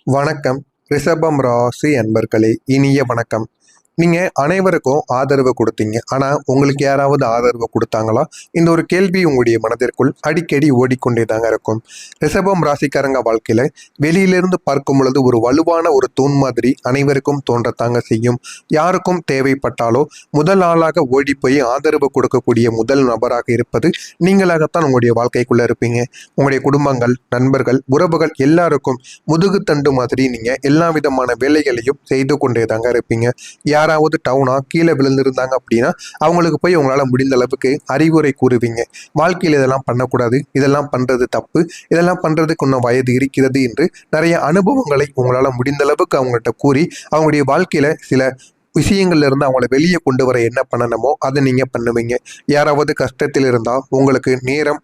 வணக்கம். ரிஷபம் ராசி அன்பர்களே, இனிய வணக்கம். நீங்க அனைவருக்கும் ஆதரவு கொடுத்தீங்க. ஆனா உங்களுக்கு யாராவது ஆதரவு கொடுத்தாங்களா? இந்த ஒரு கேள்வி உங்களுடைய மனதிற்குள் அடிக்கடி ஓடிக்கொண்டே தாங்க இருக்கும். ரிஷபம் ராசிக்காரங்க வாழ்க்கையில வெளியிலிருந்து பார்க்கும் பொழுது ஒரு வலுவான ஒரு தூண் மாதிரி அனைவருக்கும் தோன்றத்தாங்க செய்யும். யாருக்கும் தேவைப்பட்டாலோ முதல் ஆளாக ஓடி போய் ஆதரவு கொடுக்கக்கூடிய முதல் நபராக இருப்பது நீங்களாகத்தான் உங்களுடைய வாழ்க்கைக்குள்ள இருப்பீங்க. உங்களுடைய குடும்பங்கள், நண்பர்கள், உறவுகள் எல்லாருக்கும் முதுகுத்தண்டு மாதிரி நீங்க எல்லா விதமான வேலைகளையும் செய்து கொண்டே தாங்க இருப்பீங்க. யாராவது டவுனா கீழே விழுந்திருந்தாங்க அப்படின்னா அவங்களுக்கு போய் உங்களால் முடிந்த அளவுக்கு அறிவுரை கூறுவீங்க. வாழ்க்கையில் இதெல்லாம் பண்ணக்கூடாது, இதெல்லாம் பண்றது தப்பு, இதெல்லாம் பண்றதுக்கு இன்னும் வயது இருக்கிறது என்று நிறைய அனுபவங்களை உங்களால் முடிந்த அளவுக்கு அவங்கள்ட்ட கூறி அவங்களுடைய வாழ்க்கையில சில விஷயங்கள்ல இருந்து அவங்கள வெளியே கொண்டு வர என்ன பண்ணணுமோ அதை நீங்க பண்ணுவீங்க. யாராவது கஷ்டத்தில் இருந்தா உங்களுக்கு நேரம்,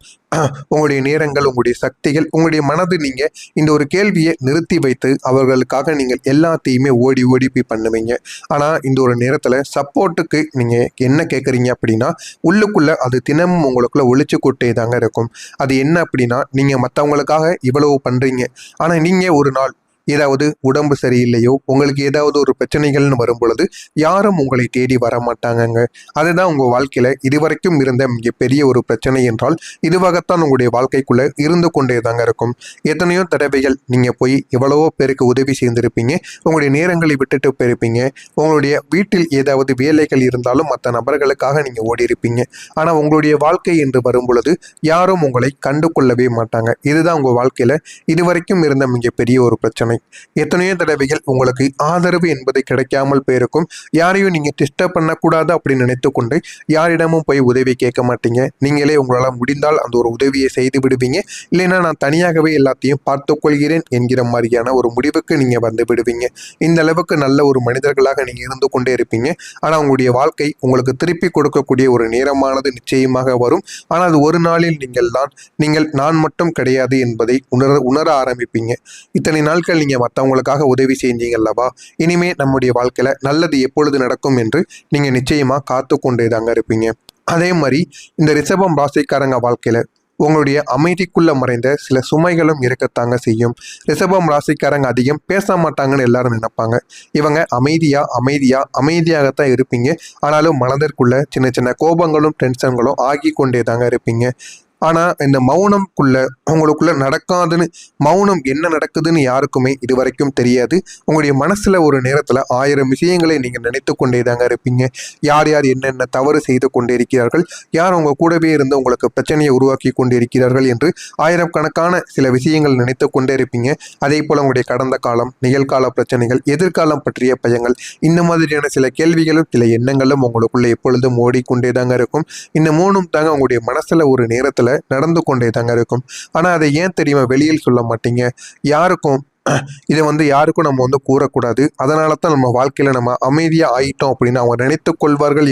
உங்களுடைய நேரங்கள், உங்களுடைய சக்திகள், உங்களுடைய மனது, நீங்க இந்த ஒரு கேள்வியை நிறுத்தி வைத்து அவர்களுக்காக நீங்கள் எல்லாத்தையுமே ஓடி ஓடி போய் பண்ணுவீங்க. ஆனா இந்த ஒரு நேரத்துல சப்போர்ட்டுக்கு நீங்க என்ன கேட்குறீங்க அப்படின்னா உள்ளுக்குள்ள அது தினமும் உங்களுக்குள்ள ஒழிச்சு கொட்டே தாங்க இருக்கும். அது என்ன அப்படின்னா நீங்க மற்றவங்களுக்காக இவ்வளவு பண்றீங்க, ஆனா நீங்க ஒரு நாள் ஏதாவது உடம்பு சரியில்லையோ, உங்களுக்கு ஏதாவது ஒரு பிரச்சனைகள்னு வரும் பொழுது யாரும் உங்களை தேடி வர மாட்டாங்கங்க. அதுதான் உங்க வாழ்க்கையில இதுவரைக்கும் இருந்த மிகப்பெரிய ஒரு பிரச்சனை என்றால் இதுவாகத்தான் உங்களுடைய வாழ்க்கைக்குள்ள இருந்து கொண்டே தாங்க இருக்கும். எத்தனையோ தடவைகள் நீங்க போய் எவ்வளவோ பேருக்கு உதவி செய்திருப்பீங்க, உங்களுடைய நேரங்களை விட்டுட்டு போயிருப்பீங்க, உங்களுடைய வீட்டில் ஏதாவது வேலைகள் இருந்தாலும் மற்ற நபர்களுக்காக நீங்க ஓடி இருப்பீங்க. ஆனா உங்களுடைய வாழ்க்கை என்று வரும் பொழுது யாரும் உங்களை கண்டு கொள்ளவே மாட்டாங்க. இதுதான் உங்க வாழ்க்கையில இதுவரைக்கும் இருந்த மிகப்பெரிய ஒரு பிரச்சனை. எத்தனையோ தடவைகள் உங்களுக்கு ஆதரவு என்பது கிடைக்காமல் போயிருக்கும். யாரையும் நீங்க டிஸ்டர்ப் பண்ணக்கூடாது அப்படின்னு நினைத்து கொண்டு யாரிடமும் போய் உதவி கேட்க மாட்டீங்க. நீங்களே உங்களால் முடிந்தால் அந்த ஒரு உதவியை செய்து விடுவீங்க. இல்லைன்னா நான் தனியாகவே எல்லாத்தையும் பார்த்துக் கொள்கிறேன் என்கிற மாதிரியான ஒரு முடிவுக்கு நீங்க வந்து விடுவீங்க. இந்த அளவுக்கு நல்ல ஒரு மனிதர்களாக நீங்க இருந்து கொண்டே இருப்பீங்க. ஆனா உங்களுடைய வாழ்க்கை உங்களுக்கு திருப்பி கொடுக்கக்கூடிய ஒரு நேரமானது நிச்சயமாக வரும். ஆனால் அது ஒரு நாளில் நீங்கள் நான் மட்டும் கிடையாது என்பதை உணர ஆரம்பிப்பீங்க. இத்தனை நாட்கள் நீங்க மற்றவங்களுக்காக உதவி செஞ்சீங்க அல்லவா, இனிமே நம்முடைய வாழ்க்கையில நல்லது எப்பொழுது நடக்கும் என்று நீங்க நிச்சயமா காத்து கொண்டே தாங்க இருப்பீங்க. அதே மாதிரி இந்த ரிஷபம் ராசிக்காரங்க வாழ்க்கையில உங்களுடைய அமைதிக்குள்ள மறைந்த சில சுமைகளும் இருக்கத்தாங்க செய்யும். ரிஷபம் ராசிக்காரங்க அதிகம் பேச மாட்டாங்கன்னு எல்லாரும் நினைப்பாங்க. இவங்க அமைதியாகத்தான் இருப்பீங்க. ஆனாலும் மனதிற்குள்ள சின்ன சின்ன கோபங்களும் டென்ஷன்களும் ஆகி கொண்டே தாங்க இருப்பீங்க. ஆனா இந்த மௌனம்குள்ள உங்களுக்குள்ள நடக்காதுன்னு, மௌனம் என்ன நடக்குதுன்னு யாருக்குமே இது வரைக்கும் தெரியாது. உங்களுடைய மனசுல ஒரு நேரத்துல 1000 விஷயங்களை நீங்க நினைத்து கொண்டே தாங்க இருப்பீங்க. யார் யார் என்னென்ன தவறு செய்து கொண்டே இருக்கிறார்கள், யார் உங்க கூடவே இருந்து உங்களுக்கு பிரச்சனையை உருவாக்கி கொண்டே இருக்கிறார்கள் என்று 1000 கணக்கான சில விஷயங்கள் நினைத்து கொண்டே இருப்பீங்க. அதே போல உங்களுடைய கடந்த காலம், நிகழ்கால பிரச்சனைகள், எதிர்காலம் பற்றிய பயங்கள், இந்த மாதிரியான சில கேள்விகளும் சில எண்ணங்களும் உங்களுக்குள்ள எப்பொழுதும் ஓடிக்கொண்டே தாங்க இருக்கும். இந்த மூணும் தாங்க உங்களுடைய மனசுல ஒரு நேரத்துல நடந்து கொண்டே தாங்க இருக்கும். ஆனா அதை ஏன் தெரியுமா வெளியில் சொல்ல மாட்டீங்க? யாருக்கும் இதை யாருக்கும் நம்ம கூறக்கூடாது. அதனால தான் நம்ம வாழ்க்கையில நம்ம அமைதியா ஆயிட்டோம் அப்படின்னு அவங்க நினைத்து கொள்வார்கள்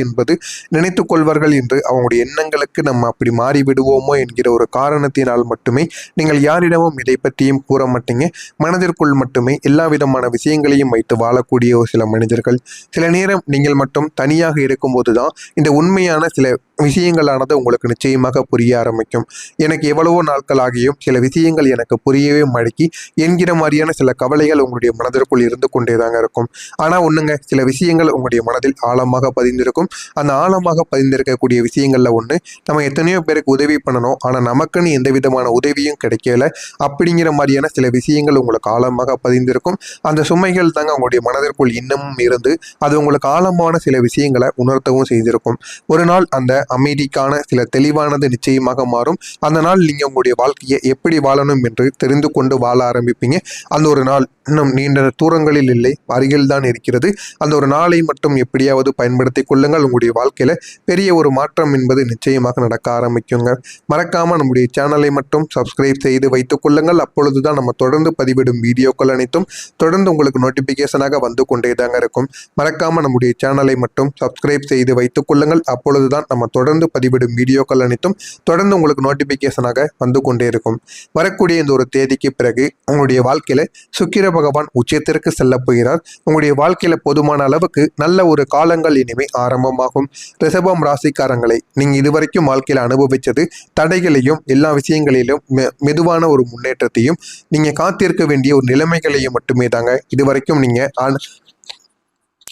என்று அவங்களுடைய எண்ணங்களுக்கு நம்ம அப்படி மாறி விடுவோமோ என்கிற ஒரு காரணத்தினால் மட்டுமே நீங்கள் யாரிடமும் இதை பற்றியும் கூற மாட்டீங்க. மனதிற்குள் மட்டுமே எல்லா விதமான விஷயங்களையும் வைத்து வாழக்கூடிய ஒரு சில மனிதர்கள். சில நேரம் நீங்கள் மட்டும் தனியாக இருக்கும்போது தான் இந்த உண்மையான சில விஷயங்களானது உங்களுக்கு நிச்சயமாக புரிய ஆரம்பிக்கும். எனக்கு எவ்வளவோ நாட்கள் ஆகியும் சில விஷயங்கள் எனக்கு புரியவே மாட்டேங்கி என்கிற மாதிரியான சில கவலைகள் உங்களுடைய மனதிற்குள் இருந்து கொண்டே தாங்க இருக்கும். ஆனா ஒண்ணுங்க, சில விஷயங்கள் உங்களுடைய மனதில் ஆழமாக பதிந்திருக்கும். அந்த ஆழமாக பதிந்திருக்கக்கூடிய விஷயங்கள்ல ஒண்ணு, நம்ம எத்தனையோ பேருக்கு உதவி பண்ணணும், ஆனா நமக்குன்னு எந்த விதமான உதவியும் கிடைக்கல அப்படிங்கிற மாதிரியான சில விஷயங்கள் உங்களுக்கு ஆழமாக பதிந்திருக்கும். அந்த சுமைகள் தாங்க உங்களுடைய மனதிற்குள் இன்னமும் இருந்து அது உங்களுக்கு ஆழமான சில விஷயங்களை உணர்த்தவும் செய்திருக்கும். ஒரு நாள் அந்த அமைதிக்கான சில தெளிவானது நிச்சயமாக மாறும். அந்த நாள் நீங்க உங்களுடைய வாழ்க்கையை எப்படி வாழணும் என்று தெரிந்து கொண்டு வாழ ஆரம்பிப்பீங்க. அந்த ஒரு நாள் இன்னும் நீண்ட தூரங்களில் இல்லை, அருகில் தான் இருக்கிறது. அந்த ஒரு நாளை மட்டும் எப்படியாவது பயன்படுத்தி கொள்ளுங்கள். உங்களுடைய வாழ்க்கையில பெரிய ஒரு மாற்றம் என்பது நிச்சயமாக நடக்க ஆரம்பிக்குங்க. மறக்காம நம்முடைய சேனலை மட்டும் சப்ஸ்கிரைப் செய்து வைத்துக் கொள்ளுங்கள். அப்பொழுதுதான் நம்ம தொடர்ந்து பதிவிடும் வீடியோக்கள் அனைத்தும் தொடர்ந்து உங்களுக்கு நோட்டிபிகேஷனாக வந்து கொண்டே தாங்க இருக்கும். மறக்காம நம்முடைய சேனலை மட்டும் சப்ஸ்கிரைப் செய்து வைத்துக் கொள்ளுங்கள். அப்பொழுதுதான் நம்ம தொடர்ந்து பதிவிடும் வீடியோக்கள் அனைத்தும் தொடர்ந்து உங்களுக்கு நோட்டிபிகேஷனாக வந்து கொண்டே இருக்கும். வரக்கூடிய இந்த ஒரு தேதிக்கு பிறகு உங்களுடைய வாழ்க்கையில வாழ்க்கையில சுக்கிர பகவான் உச்சத்திற்கு செல்ல போகிறார். உங்களுடைய வாழ்க்கையில போதுமான அளவுக்கு நல்ல ஒரு காலங்கள் இனிமே ஆரம்பமாகும். ரிஷபம் ராசிக்காரங்களை நீங்க இதுவரைக்கும் வாழ்க்கையில அனுபவிச்சது தடைகளையும் எல்லா விஷயங்களிலும் மெதுவான ஒரு முன்னேற்றத்தையும் நீங்க காத்திருக்க வேண்டிய ஒரு நிலைமைகளையும் மட்டுமே தாங்க இதுவரைக்கும் நீங்க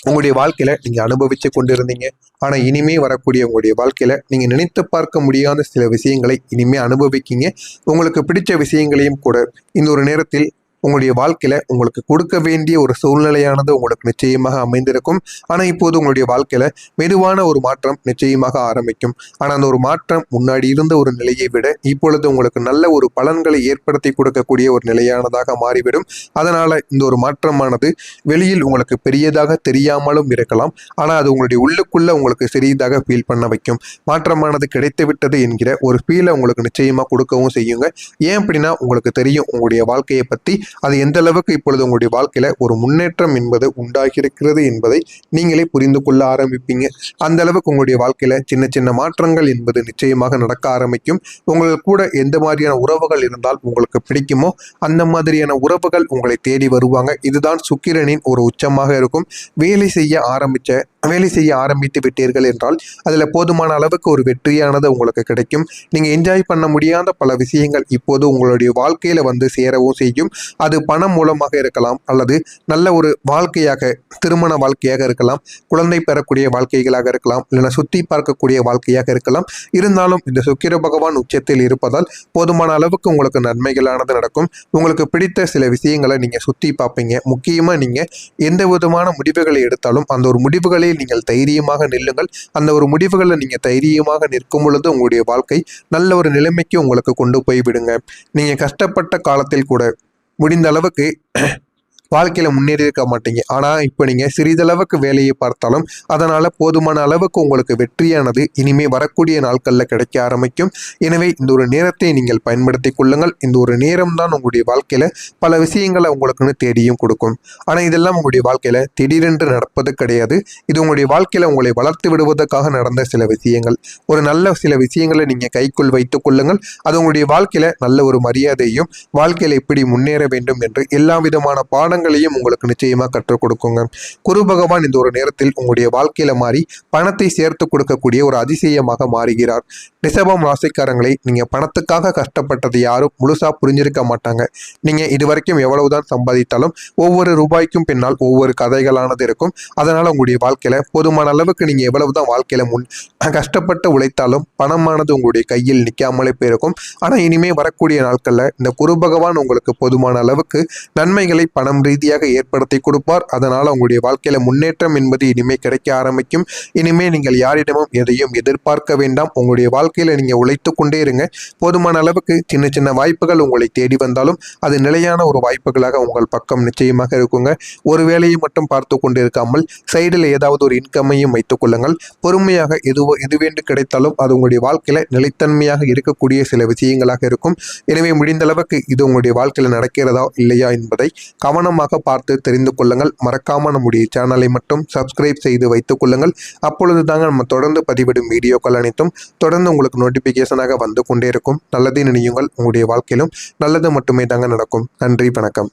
உங்களுடைய வாழ்க்கையில நீங்க அனுபவிச்சு கொண்டிருந்தீங்க. ஆனா இனிமே வரக்கூடிய உங்களுடைய வாழ்க்கையில நீங்க நினைத்து பார்க்க முடியாத சில விஷயங்களை இனிமே அனுபவிக்கீங்க. உங்களுக்கு பிடிச்ச விஷயங்களையும் கூட இந்த ஒரு நேரத்தில் உங்களுடைய வாழ்க்கையில உங்களுக்கு கொடுக்க வேண்டிய ஒரு சூழ்நிலையானது உங்களுக்கு நிச்சயமாக அமைந்திருக்கும். ஆனா இப்போது உங்களுடைய வாழ்க்கையில மெதுவான ஒரு மாற்றம் நிச்சயமாக ஆரம்பிக்கும். ஆனா அந்த ஒரு மாற்றம் முன்னாடி இருந்த ஒரு நிலையை விட இப்பொழுது உங்களுக்கு நல்ல ஒரு பலன்களை ஏற்படுத்தி கொடுக்கக்கூடிய ஒரு நிலையானதாக மாறிவிடும். அதனால இந்த ஒரு மாற்றமானது வெளியில் உங்களுக்கு பெரியதாக தெரியாமலும் இருக்கலாம். ஆனா அது உங்களுடைய உள்ளுக்குள்ள உங்களுக்கு சிறியதாக ஃபீல் பண்ண வைக்கும். மாற்றமானது கிடைத்து விட்டது என்கிற ஒரு ஃபீலை உங்களுக்கு நிச்சயமா கொடுக்கவும் செய்யுங்க. ஏன் அப்படின்னா உங்களுக்கு தெரியும் உங்களுடைய வாழ்க்கையை பத்தி அது எந்த அளவுக்கு இப்பொழுது உங்களுடைய வாழ்க்கையில ஒரு முன்னேற்றம் என்பது உண்டாகியிருக்கிறது என்பதை நீங்களே புரிந்து கொள்ள ஆரம்பிப்பீங்க. அந்த அளவுக்கு உங்களுடைய வாழ்க்கையில சின்ன சின்ன மாற்றங்கள் என்பது நிச்சயமாக நடக்க ஆரம்பிக்கும். உங்களுக்கு கூட எந்த மாதிரியான உறவுகள் இருந்தால் உங்களுக்கு பிடிக்குமோ அந்த மாதிரியான உறவுகள் உங்களை தேடி வருவாங்க. இதுதான் சுக்கிரனின் ஒரு உச்சமாக இருக்கும். வேலை செய்ய ஆரம்பித்து விட்டீர்கள் என்றால் அதில் போதுமான அளவுக்கு ஒரு வெற்றியானது உங்களுக்கு கிடைக்கும். நீங்கள் என்ஜாய் பண்ண முடியாத பல விஷயங்கள் இப்போது உங்களுடைய வாழ்க்கையில வந்து சேரவும் செய்யும். அது பணம் மூலமாக இருக்கலாம், அல்லது நல்ல ஒரு வாழ்க்கையாக திருமண வாழ்க்கையாக இருக்கலாம், குழந்தை பெறக்கூடிய வாழ்க்கைகளாக இருக்கலாம், இல்லைன்னா சுத்தி பார்க்கக்கூடிய வாழ்க்கையாக இருக்கலாம். இருந்தாலும் இந்த சுக்கிர பகவான் உச்சத்தில் இருப்பதால் போதுமான அளவுக்கு உங்களுக்கு நன்மைகளானது நடக்கும். உங்களுக்கு பிடித்த சில விஷயங்களை நீங்க சுத்தி பார்ப்பீங்க. முக்கியமா நீங்க எந்த விதமான முடிவுகளை எடுத்தாலும் அந்த ஒரு முடிவுகளை நீங்கள் தைரியமாக நில்லுங்கள். அந்த ஒரு முடிவுகளை நீங்க தைரியமாக நிற்கும் பொழுது உங்களுடைய வாழ்க்கை நல்ல ஒரு நிலைமைக்கு உங்களுக்கு கொண்டு போய் விடுங்க. நீங்க கஷ்டப்பட்ட காலத்தில் கூட முடிந்த அளவுக்கு வாழ்க்கையில முன்னேறி இருக்க மாட்டீங்க. ஆனா இப்ப நீங்க சிறிதளவுக்கு வேலையை பார்த்தாலும் அதனால போதுமான அளவுக்கு உங்களுக்கு வெற்றியானது இனிமே வரக்கூடிய நாட்கள்ல கிடைக்க ஆரம்பிக்கும். எனவே இந்த ஒரு நேரத்தை நீங்கள் பயன்படுத்தி கொள்ளுங்கள். இந்த ஒரு நேரம் தான் உங்களுடைய வாழ்க்கையில பல விஷயங்களை உங்களுக்குன்னு தேடியும் கொடுக்கும். ஆனா இதெல்லாம் உங்களுடைய வாழ்க்கையில திடீரென்று நடப்பது கிடையாது. இது உங்களுடைய வாழ்க்கையில உங்களை வளர்த்து விடுவதற்காக நடந்த சில விஷயங்கள். ஒரு நல்ல சில விஷயங்களை நீங்க கைக்குள் வைத்துக் கொள்ளுங்கள். அது உங்களுடைய வாழ்க்கையில நல்ல ஒரு மரியாதையும் வாழ்க்கையில எப்படி முன்னேற வேண்டும் என்று எல்லா விதமான பாடங்களையும் உங்களுக்கு நிச்சயமா கற்றுக் கொடுக்குங்க. குரு பகவான் இந்த ஒரு நேரத்தில் உங்களுடைய வாழ்க்கையில மாறி பணத்தை சேர்த்து கொடுக்கக்கூடிய ஒரு அதிசயமாக மாறுகிறார். ரிஷபம் ராசிக்காரங்களை நீங்க பணத்துக்காக கஷ்டப்பட்டது யாரும் முழுசா புரிஞ்சிருக்க மாட்டாங்க. நீங்க இதுவரைக்கும் எவ்வளவுதான் சம்பாதித்தாலும் ஒவ்வொரு ரூபாய்க்கும் பின்னால் ஒவ்வொரு கதைகளானது இருக்கும். அதனால உங்களுடைய வாழ்க்கையில போதுமான அளவுக்கு நீங்க எவ்வளவுதான் வாழ்க்கையில கஷ்டப்பட்டு உழைத்தாலும் பணமானது உங்களுடைய கையில் நிற்காமலே போயிருக்கும். ஆனா இனிமே வரக்கூடிய நாட்கள்ல இந்த குரு பகவான் உங்களுக்கு போதுமான அளவுக்கு நன்மைகளை பணம் ரீதியாக ஏற்படுத்தி கொடுப்பார். அதனால உங்களுடைய வாழ்க்கையில முன்னேற்றம் என்பது இனிமே கிடைக்க ஆரம்பிக்கும். இனிமே நீங்கள் யாரிடமும் எதையும் எதிர்பார்க்க வேண்டாம். உங்களுடைய வாழ்க்கையில நீங்க உழைத்து கொண்டே இருங்க. போதுமான அளவுக்கு சின்ன சின்ன வாய்ப்புகள் உங்களை தேடி வந்தாலும் அது நிலையான ஒரு வாய்ப்புகளாக உங்கள் பக்கம் நிச்சயமாக இருக்குங்க. ஒரு வேலையை மட்டும் பார்த்து கொண்டு இருக்காமல் சைடில் ஏதாவது ஒரு இன்கமையும் வைத்துக் கொள்ளுங்கள். பொறுமையாக எதுவேண்டு கிடைத்தாலும் அது உங்களுடைய வாழ்க்கையில நிலைத்தன்மையாக இருக்கக்கூடிய சில விஷயங்களாக இருக்கும். எனவே முடிந்த அளவுக்கு இது உங்களுடைய வாழ்க்கையில நடக்கிறதா இல்லையா என்பதை கவனமாக பார்த்து தெரிந்து கொள்ளுங்கள். மறக்காம நம்முடைய சேனலை மட்டும் சப்ஸ்கிரைப் செய்து வைத்துக் கொள்ளுங்கள். அப்பொழுது தாங்க நம்ம தொடர்ந்து பதிவிடும் வீடியோக்கள் அனைத்தும் தொடர்ந்து உங்களுக்கு நோட்டிபிகேஷனாக வந்து கொண்டே இருக்கும். நல்லதை நினையுங்கள். உங்களுடைய வாழ்க்கையிலும் நல்லது மட்டுமே தாங்க நடக்கும். நன்றி, வணக்கம்.